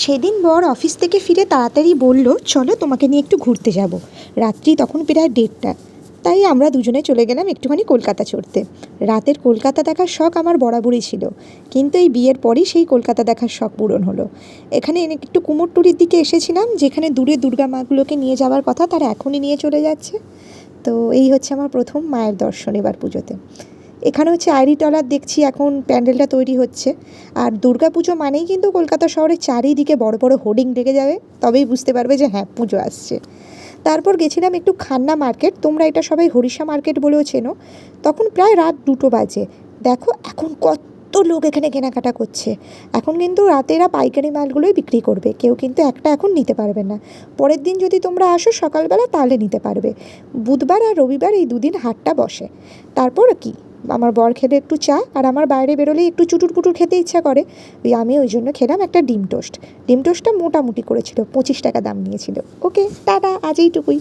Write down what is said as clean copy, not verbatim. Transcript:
সেদিন বর অফিস থেকে ফিরে তাড়াতাড়ি বলল, চলো তোমাকে নিয়ে একটু ঘুরতে যাব। রাত্রি তখন প্রায় 1:30। তাই আমরা দুজনে চলে গেলাম একটুখানি কলকাতা চড়তে। রাতের কলকাতা দেখার শখ আমার বরাবরই ছিল, কিন্তু এই বিয়ের পরই সেই কলকাতা দেখার শখ পূরণ হলো। এখানে একটু কুমোরটুলির দিকে এসেছিলাম, যেখানে দূরে দুর্গা মাগুলোকে নিয়ে যাওয়ার কথা তারা এখনই নিয়ে চলে যাচ্ছে। তো এই হচ্ছে আমার প্রথম মায়ের দর্শন এবার পুজোতে। এখানে হচ্ছে আইরিটলার দেখছি এখন প্যান্ডেলটা তৈরি হচ্ছে। আর দুর্গা পুজো মানেই কিন্তু কলকাতা শহরের চারিদিকে বড় বড় হোর্ডিং লেগে যাবে, তবেই বুঝতে পারবে যে হ্যাঁ, পুজো আসছে। তারপর গেছিলাম একটু খান্না মার্কেট, তোমরা এটা সবাই হরিষা মার্কেট বলেও চেনো। তখন প্রায় রাত 2টো বাজে। দেখো এখন কত লোক এখানে কেনাকাটা করছে। এখন কিন্তু রাতেরা পাইকারি মালগুলোই বিক্রি করবে, কেউ কিন্তু একটা এখন নিতে পারবে না। পরের দিন যদি তোমরা আসো সকালবেলা তাহলে নিতে পারবে। বুধবার আর রবিবার এই দুদিন হাটটা বসে। তারপর কি, আমার বর খেলে একটু চা, আর আমার বাইরে বেরোলেই একটু চুটুর পুটুর খেতে ইচ্ছা করে। আমি ওই জন্য খেলাম একটা ডিম টোস্ট। ডিম টোস্টটা মোটামুটি করেছিল, 25 টাকা দাম নিয়েছিল। ওকে, টাটা, আজ এইটুকুই।